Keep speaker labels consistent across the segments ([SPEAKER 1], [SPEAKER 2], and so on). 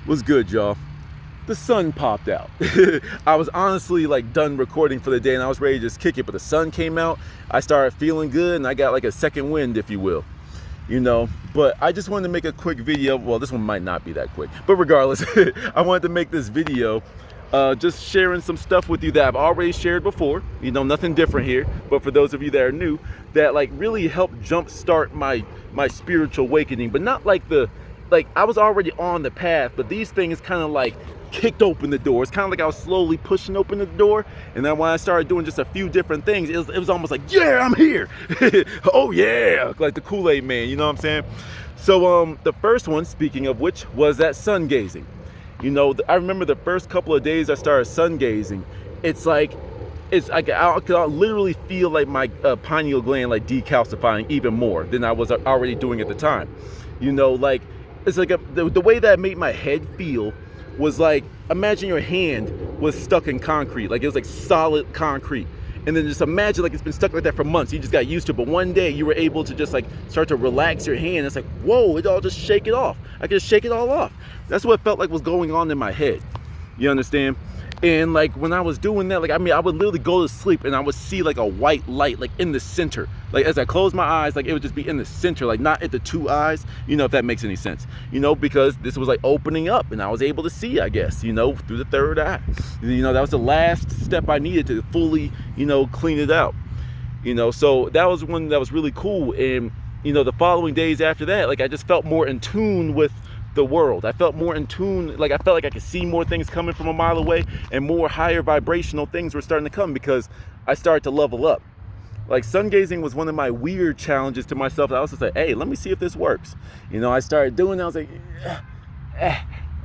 [SPEAKER 1] What's good, y'all? The sun popped out. I was honestly like done recording for the day and I was ready to just kick it, but the sun came out. I started feeling good and I got like a second wind, if you will. But I just wanted to make a quick video. Well, this one might not be that quick, but regardless, I wanted to make this video just sharing some stuff with you that I've already shared before. Nothing different here, but for those of you that are new, that like really helped jumpstart my spiritual awakening, but not like I was already on the path, but these things kind of like kicked open the door. It's kind of like I was slowly pushing open the door, and then when I started doing just a few different things, it was almost like, yeah, I'm here. Oh yeah, like the Kool-Aid man, you know what I'm saying? So the first one, speaking of which, was that sun gazing. I remember the first couple of days I started sun gazing. It's like I could literally feel like my pineal gland like decalcifying even more than I was already doing at the time. It's like the way that made my head feel was like, imagine your hand was stuck in concrete, like it was like solid concrete. And then just imagine like it's been stuck like that for months. You just got used to it, but one day you were able to just like start to relax your hand. It's like, whoa, it all just shake it off. I could just shake it all off. That's what it felt like was going on in my head. You understand? And like when I was doing that, I would literally go to sleep and I would see like a white light like in the center. Like as I closed my eyes, like it would just be in the center, like not at the two eyes, if that makes any sense, because this was like opening up and I was able to see, I guess, through the third eye. That was the last step I needed to fully, clean it out. So that was one that was really cool. And, the following days after that, like I just felt more in tune with the world. I felt more in tune, like I felt like I could see more things coming from a mile away, and more higher vibrational things were starting to come because I started to level up. Like sun gazing was one of my weird challenges to myself. I was just like, hey, let me see if this works. I started doing it. I was like,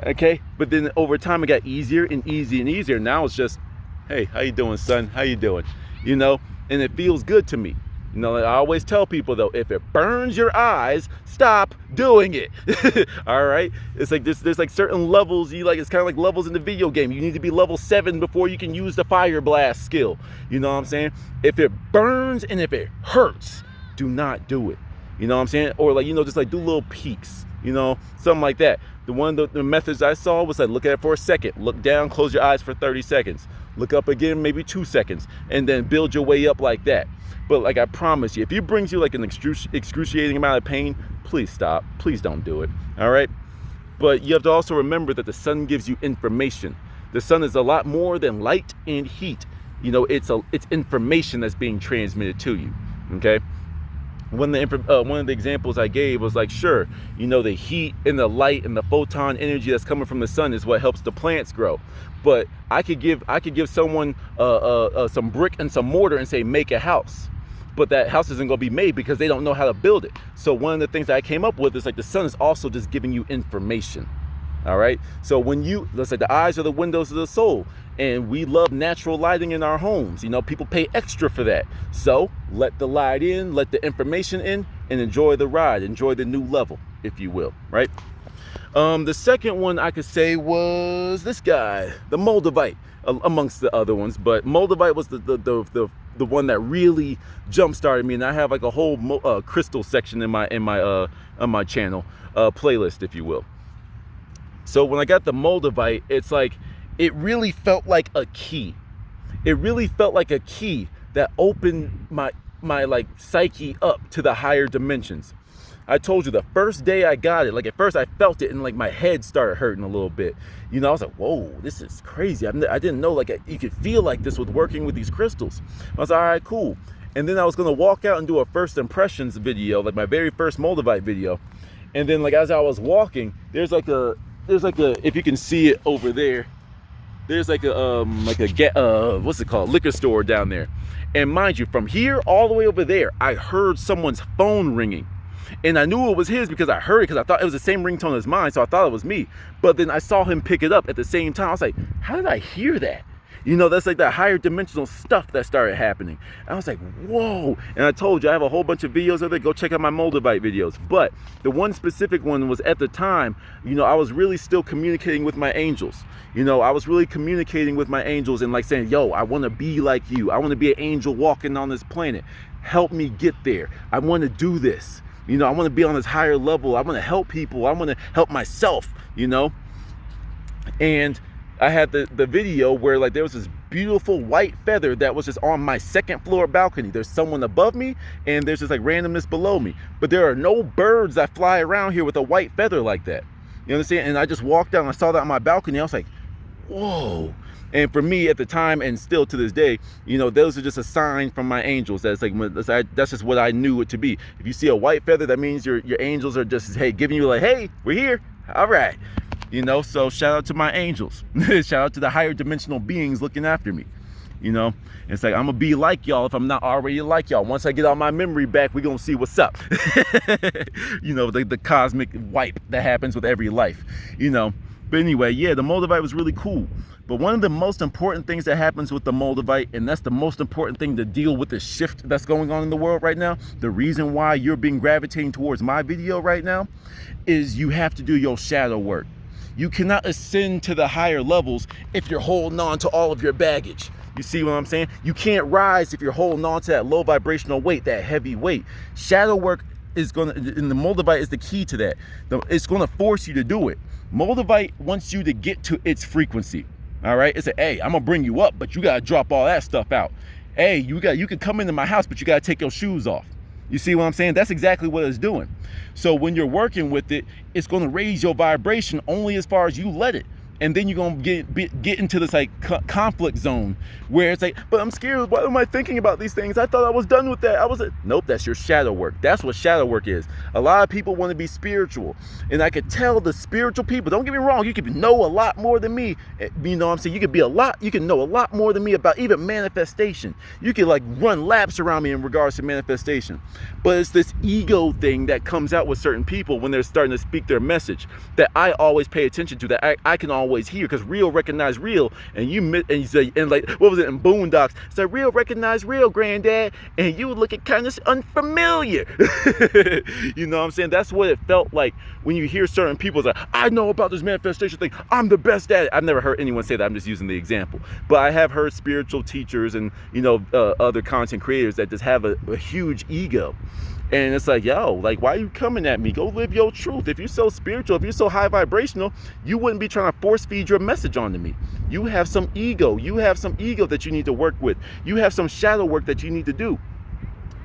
[SPEAKER 1] okay. But then over time it got easier and easier and easier. Now it's just, hey, how you doing, son? How you doing? And it feels good to me. I always tell people though, if it burns your eyes, stop doing it. All right. It's like there's like certain levels. It's kind of like levels in the video game. You need to be level 7 before you can use the fire blast skill. You know what I'm saying? If it burns and if it hurts, do not do it. You know what I'm saying? Or like, just like do little peeks, something like that. The methods I saw was like, look at it for a second, look down, close your eyes for 30 seconds, look up again, maybe 2 seconds, and then build your way up like that. But like I promise you, if it brings you like an excruciating amount of pain, please stop. Please don't do it. All right. But you have to also remember that the sun gives you information. The sun is a lot more than light and heat. It's information that's being transmitted to you. Okay. One of the examples I gave was like, sure, the heat and the light and the photon energy that's coming from the sun is what helps the plants grow. But I could give someone some brick and some mortar and say, make a house. But that house isn't going to be made because they don't know how to build it. So one of the things that I came up with is like the sun is also just giving you information. All right. So let's say the eyes are the windows of the soul, and we love natural lighting in our homes. People pay extra for that. So let the light in, let the information in, and enjoy the ride, enjoy the new level, if you will. Right. The second one I could say was this guy, the Moldavite, amongst the other ones. But Moldavite was the one that really jump started me, and I have like a whole crystal section in my on my channel playlist, if you will. So when I got the Moldavite, it's like it really felt like a key. It really felt like a key that opened my like psyche up to the higher dimensions. I told you the first day I got it, like at first I felt it and like my head started hurting a little bit. I was like, whoa, this is crazy. I didn't know like you could feel like this with working with these crystals. I was like, all right, cool. And then I was going to walk out and do a first impressions video, like my very first Moldavite video. And then like as I was walking, there's like a, if you can see it over there, there's like a what's it called, liquor store down there. And mind you, from here all the way over there, I heard someone's phone ringing. And I knew it was his because I heard it, because I thought it was the same ringtone as mine, so I thought it was me. But then I saw him pick it up at the same time. I was like, how did I hear that? That's like that higher dimensional stuff that started happening. And I was like, whoa. And I told you, I have a whole bunch of videos of it. Go check out my Moldavite videos. But the one specific one was at the time, I was really still communicating with my angels. I was really communicating with my angels and like saying, yo, I want to be like you. I want to be an angel walking on this planet. Help me get there. I want to do this. I want to be on this higher level. I want to help people. I want to help myself, And I had the video where like there was this beautiful white feather that was just on my second floor balcony. There's someone above me and there's just like randomness below me. But there are no birds that fly around here with a white feather like that. You understand? And I just walked down and I saw that on my balcony. I was like, whoa. And for me at the time, and still to this day, you know, those are just a sign from my angels. That's like, that's just what I knew it to be. If you see a white feather, that means your angels are just, hey, giving you like, hey, we're here. All right. You know, so shout out to my angels. Shout out to the higher dimensional beings looking after me. You know, it's like, I'm gonna be like y'all if I'm not already like y'all. Once I get all my memory back, we're gonna see what's up. You know, the cosmic wipe that happens with every life, you know. But anyway, yeah, the Moldavite was really cool. But one of the most important things that happens with the Moldavite, and that's the most important thing to deal with the shift that's going on in the world right now, the reason why you're being gravitating towards my video right now, is you have to do your shadow work. You cannot ascend to the higher levels if you're holding on to all of your baggage. You see what I'm saying? You can't rise if you're holding on to that low vibrational weight, that heavy weight. Shadow work is going to, and the Moldavite is the key to that. It's going to force you to do it. Moldavite wants you to get to its frequency. All right, it's a, hey, I'm gonna bring you up, but you gotta drop all that stuff out. Hey, you can come into my house, but you gotta take your shoes off. You see what I'm saying? That's exactly what it's doing. So when you're working with it, it's gonna raise your vibration only as far as you let it. And then you're gonna get into this like conflict zone where it's like, but I'm scared. Why am I thinking about these things? I thought I was done with that. Nope, that's your shadow work. That's what shadow work is. A lot of people want to be spiritual, and I could tell the spiritual people. Don't get me wrong. You could know a lot more than me. You know what I'm saying? You can know a lot more than me about even manifestation. You can like run laps around me in regards to manifestation. But it's this ego thing that comes out with certain people when they're starting to speak their message that I always pay attention to. That I can always hear, because real recognize real, and you say, and like, what was it in Boondocks? It's like, real recognize real, granddad, and you look at kind of unfamiliar. You know what I'm saying? That's what it felt like when you hear certain people say, I know about this manifestation thing, I'm the best at it. I've never heard anyone say that. I'm just using the example, but I have heard spiritual teachers and, you know, other content creators that just have a huge ego. And it's like, yo, like, why are you coming at me? Go live your truth. If you're so spiritual, if you're so high vibrational, you wouldn't be trying to force feed your message onto me. You have some ego. You have some ego that you need to work with. You have some shadow work that you need to do.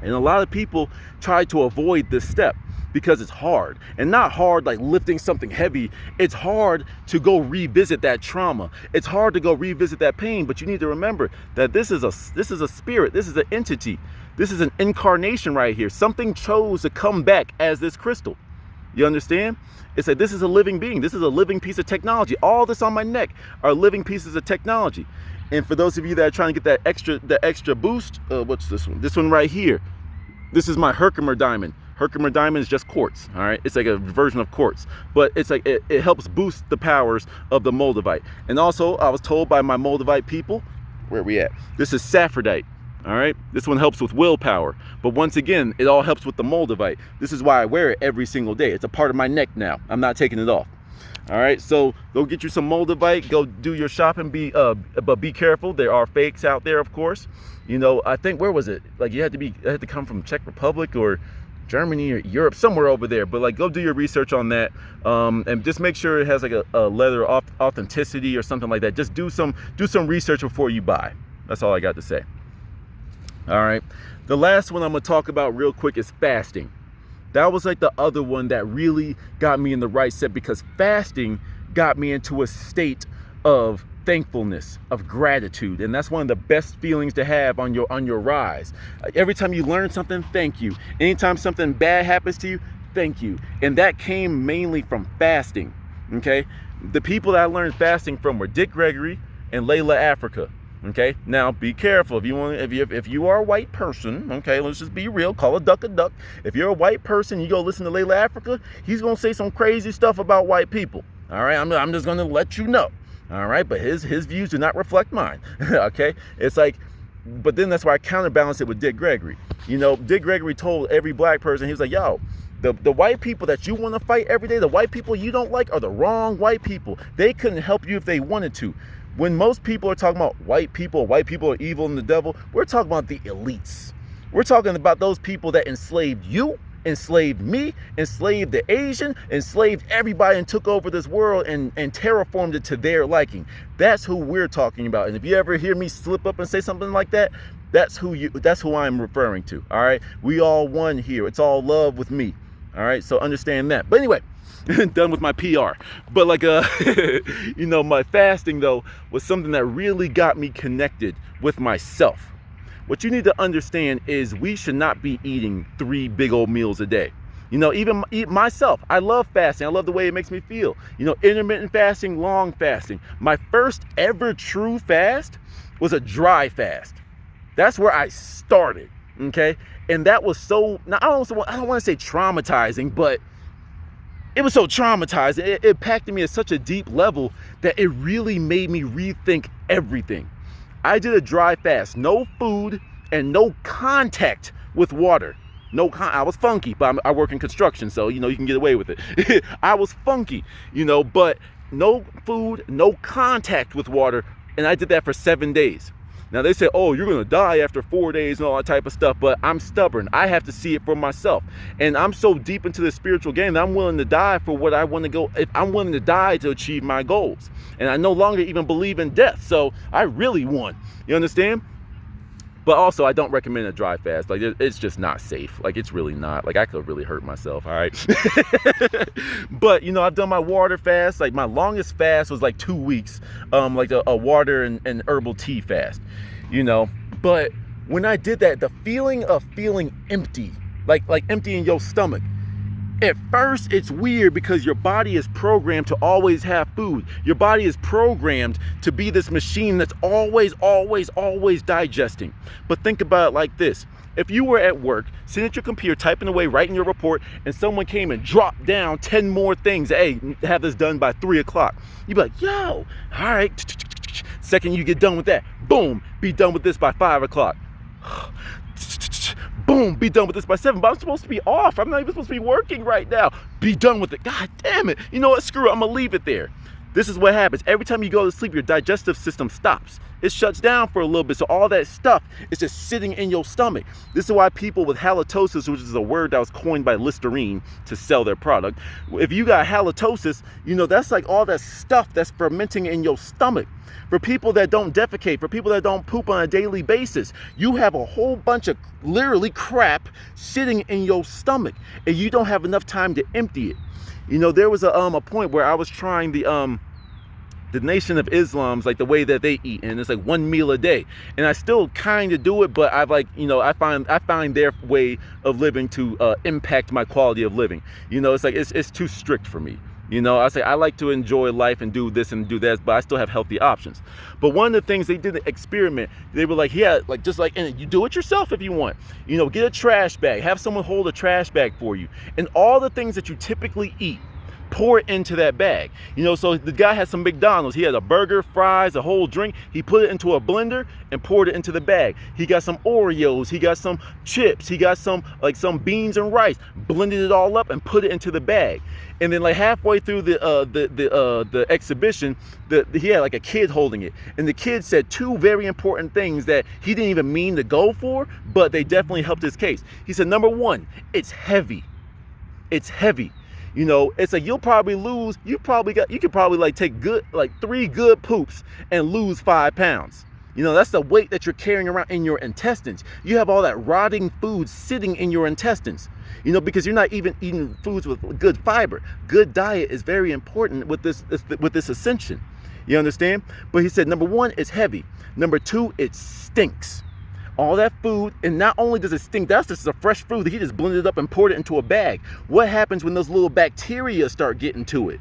[SPEAKER 1] And a lot of people try to avoid this step because it's hard, and not hard like lifting something heavy. It's hard to go revisit that trauma. It's hard to go revisit that pain, but you need to remember that this is a spirit. This is an entity. This is an incarnation right here. Something chose to come back as this crystal. You understand? It's like, this is a living being. This is a living piece of technology. All this on my neck are living pieces of technology. And for those of you that are trying to get that extra boost, what's this one? This one right here. This is my Herkimer diamond. Herkimer diamond is just quartz, all right? It's like a version of quartz, but it's like, it helps boost the powers of the Moldavite. And also, I was told by my Moldavite people, where are we at? This is Saphrodite, all right? This one helps with willpower. But once again, it all helps with the Moldavite. This is why I wear it every single day. It's a part of my neck now. I'm not taking it off. All right, so go get you some Moldavite, go do your shopping, but be careful. There are fakes out there, of course. You know, I think, where was it? Like, it had to come from Czech Republic or Germany or Europe, somewhere over there. But like, go do your research on that, and just make sure it has like a letter of authenticity or something like that. Just do some research before you buy. That's all I got to say. All right, the last one I'm gonna talk about real quick is fasting. That was like the other one that really got me in the right set, because fasting got me into a state of thankfulness, of gratitude. And that's one of the best feelings to have on your rise. Every time you learn something, thank you. Anytime something bad happens to you, thank you. And that came mainly from fasting. Okay, the people that I learned fasting from were Dick Gregory and Layla Africa. Okay, now be careful. If you are a white person, okay, let's just be real, call a duck a duck. If you're a white person, you go listen to Layla Africa, he's gonna say some crazy stuff about white people. All right, I'm just gonna let you know. All right, but his views do not reflect mine. Okay, it's like, but then that's why I counterbalance it with Dick Gregory. You know, Dick Gregory told every black person, he was like, yo, the white people that you want to fight every day, the white people you don't like, are the wrong white people. They couldn't help you if they wanted to. When most people are talking about white people are evil and the devil, we're talking about the elites. We're talking about those people that enslaved you enslaved me, enslaved the Asian, enslaved everybody, and took over this world and terraformed it to their liking. That's who we're talking about. And if you ever hear me slip up and say something like that, that's who I'm referring to. All right, we all one here. It's all love with me. All right, so understand that. But anyway, done with my PR. But like you know, my fasting though was something that really got me connected with myself. What you need to understand is we should not be eating 3 big old meals a day. You know, even myself, I love fasting. I love the way it makes me feel. You know, intermittent fasting, long fasting. My first ever true fast was a dry fast. That's where I started, okay? And that was so, now I don't want to say traumatizing, but it was so traumatizing. It impacted me at such a deep level that it really made me rethink everything. I did a dry fast, no food and no contact with water. I was funky, but I work in construction, so, you know, you can get away with it. I was funky, you know, but no food, no contact with water, and I did that for 7 days. Now they say, oh, you're gonna die after 4 days and all that type of stuff, but I'm stubborn. I have to see it for myself. And I'm so deep into the spiritual game that I'm willing to die for what I want to go. If I'm willing to die to achieve my goals. And I no longer even believe in death. So I really won. You understand? But also, I don't recommend a dry fast. Like, it's just not safe. Like, it's really not. Like, I could really hurt myself, all right? But, you know, I've done my water fast. Like, my longest fast was like 2 weeks. Like a water and herbal tea fast, you know? But when I did that, the feeling of feeling empty, like empty in your stomach, at first, it's weird because your body is programmed to always have food. Your body is programmed to be this machine that's always digesting. But think about it like this. If you were at work, sitting at your computer, typing away, writing your report, and someone came and dropped down 10 more things, hey, have this done by 3 o'clock. You'd be like, yo, all right. Second you get done with that, boom, be done with this by 5 o'clock. Boom, be done with this by 7, but I'm supposed to be off. I'm not even supposed to be working right now. Be done with it. God damn it. You know what? Screw it. I'm going to leave it there. This is what happens. Every time you go to sleep, your digestive system stops. It shuts down for a little bit. So all that stuff is just sitting in your stomach. This is why people with halitosis, which is a word that was coined by Listerine to sell their product. If you got halitosis, you know, that's like all that stuff that's fermenting in your stomach. For people that don't defecate, for people that don't poop on a daily basis, you have a whole bunch of literally crap sitting in your stomach and you don't have enough time to empty it. You know, there was a point where I was trying the Nation of Islam's, like the way that they eat, and it's like 1 meal a day, and I still kind of do it, but I've like, you know, I find their way of living to impact my quality of living. You know, it's like it's too strict for me. You know, I say I like to enjoy life and do this and do that, but I still have healthy options. But one of the things they did the experiment, they were like, yeah, like just like, and you do it yourself if you want. You know, get a trash bag, have someone hold a trash bag for you, and all the things that you typically eat, pour it into that bag. You know, so the guy had some McDonald's. He had a burger, fries, a whole drink. He put it into a blender and poured it into the bag. He got some Oreos. He got some chips. He got some beans and rice. Blended it all up and put it into the bag. And then like halfway through the exhibition, he had like a kid holding it. And the kid said 2 very important things that he didn't even mean to go for, but they definitely helped his case. He said, number 1, it's heavy. It's heavy. You know, it's like you'll probably lose, you could probably like take 3 good poops and lose 5 pounds. You know, that's the weight that you're carrying around in your intestines. You have all that rotting food sitting in your intestines, you know, because you're not even eating foods with good fiber. Good diet is very important with this ascension. You understand? But he said, number 1, it's heavy. Number 2, it stinks. All that food, and not only does it stink, that's just the fresh food that he just blended up and poured it into a bag. What happens when those little bacteria start getting to it?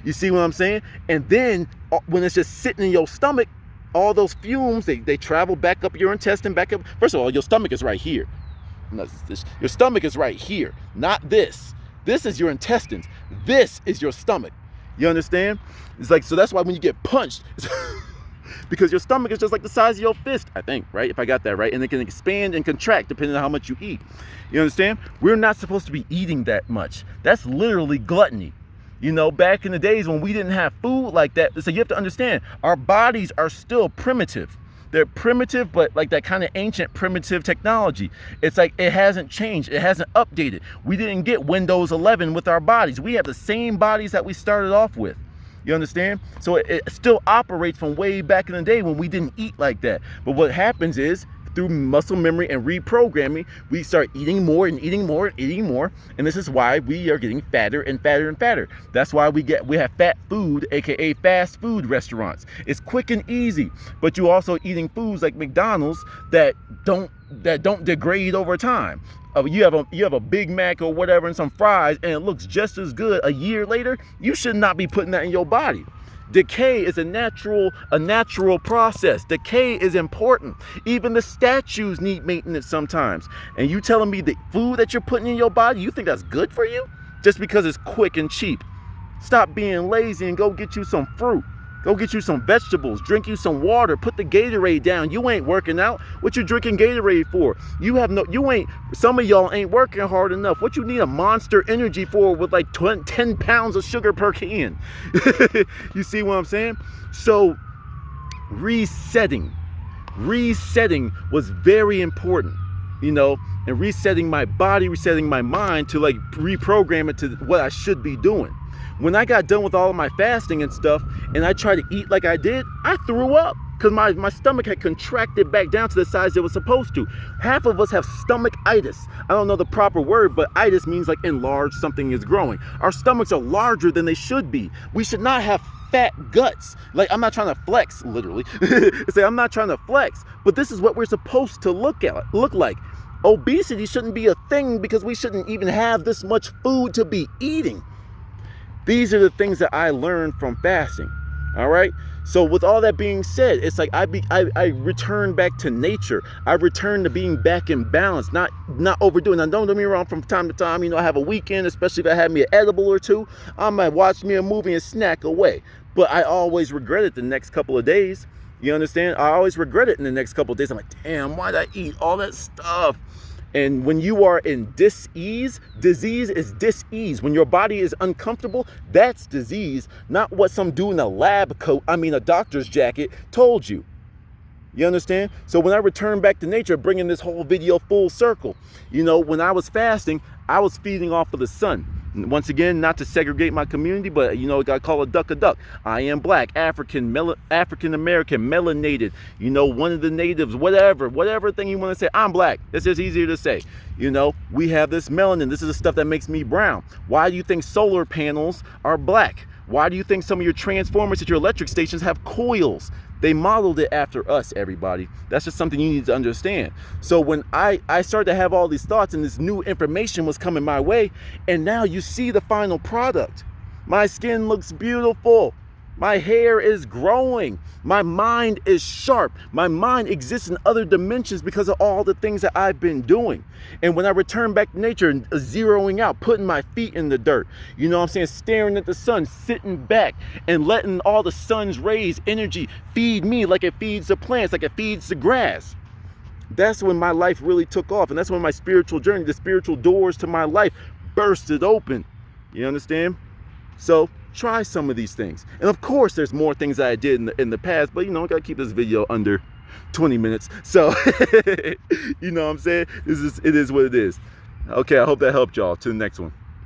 [SPEAKER 1] You see what I'm saying? And then when it's just sitting in your stomach, all those fumes, they travel back up your intestine, back up. First of all, your stomach is right here. Your stomach is right here, not this. This is your intestines. This is your stomach. You understand? It's like, so that's why when you get punched, because your stomach is just like the size of your fist, I think, right? If I got that right. And it can expand and contract depending on how much you eat. You understand? We're not supposed to be eating that much. That's literally gluttony. You know, back in the days when we didn't have food like that. So you have to understand, our bodies are still primitive. They're primitive, but like that kind of ancient primitive technology. It's like it hasn't changed. It hasn't updated. We didn't get Windows 11 with our bodies. We have the same bodies that we started off with. You understand? So it still operates from way back in the day when we didn't eat like that. But what happens is, through muscle memory and reprogramming, we start eating more and eating more and eating more. And this is why we are getting fatter and fatter and fatter. That's why we have fat food, aka fast food restaurants. It's quick and easy, but you also eating foods like McDonald's that don't degrade over time. You have a Big Mac or whatever and some fries, and it looks just as good a year later. You should not be putting that in your body. Decay is a natural process. Decay is important. Even the statues need maintenance sometimes. And you telling me the food that you're putting in your body, you think that's good for you? Just because it's quick and cheap. Stop being lazy and go get you some fruit. Go get you some vegetables, drink you some water, put the Gatorade down. You ain't working out. What you drinking Gatorade for? Some of y'all ain't working hard enough. What you need a Monster Energy for with like 10 pounds of sugar per can? You see what I'm saying? So resetting was very important, you know, and resetting my body, resetting my mind to like reprogram it to what I should be doing. When I got done with all of my fasting and stuff, and I tried to eat like I did, I threw up because my stomach had contracted back down to the size it was supposed to. Half of us have stomach-itis. I don't know the proper word, but itis means like enlarged, something is growing. Our stomachs are larger than they should be. We should not have fat guts. Like, I'm not trying to flex, literally. I'm not trying to flex, but this is what we're supposed to look like. Obesity shouldn't be a thing because we shouldn't even have this much food to be eating. These are the things that I learned from fasting. All right. So with all that being said, it's like I return back to nature. I return to being back in balance, not overdoing. Now, don't get me wrong. From time to time, you know, I have a weekend, especially if I have me an edible or two. I might watch me a movie and snack away. But I always regret it the next couple of days. You understand? I always regret it in the next couple of days. I'm like, damn, why did I eat all that stuff? And when you are in dis-ease, disease is dis-ease. When your body is uncomfortable, that's disease, not what some dude in a lab coat, a doctor's jacket, told you. You understand? So when I return back to nature, bringing this whole video full circle, you know, when I was fasting, I was feeding off of the sun. Once again, not to segregate my community, but, you know, I gotta call a duck a duck. I am black, African American, melanated, you know, one of the natives, whatever thing you want to say. I'm black. It's just easier to say. You know, we have this melanin. This is the stuff that makes me brown. Why do you think solar panels are black? Why do you think some of your transformers at your electric stations have coils? They modeled it after us, everybody. That's just something you need to understand. So when I started to have all these thoughts and this new information was coming my way, and now you see the final product. My skin looks beautiful. My hair is growing. My mind is sharp. My mind exists in other dimensions because of all the things that I've been doing. And when I return back to nature and zeroing out, putting my feet in the dirt, you know what I'm saying, staring at the sun, sitting back and letting all the sun's rays, energy feed me like it feeds the plants, like it feeds the grass. That's when my life really took off. And that's when my spiritual journey, the spiritual doors to my life bursted open. You understand? So try some of these things. And of course, there's more things that I did in the past, but you know, I gotta keep this video under 20 minutes. So, you know what I'm saying? It is what it is. Okay, I hope that helped y'all. To the next one.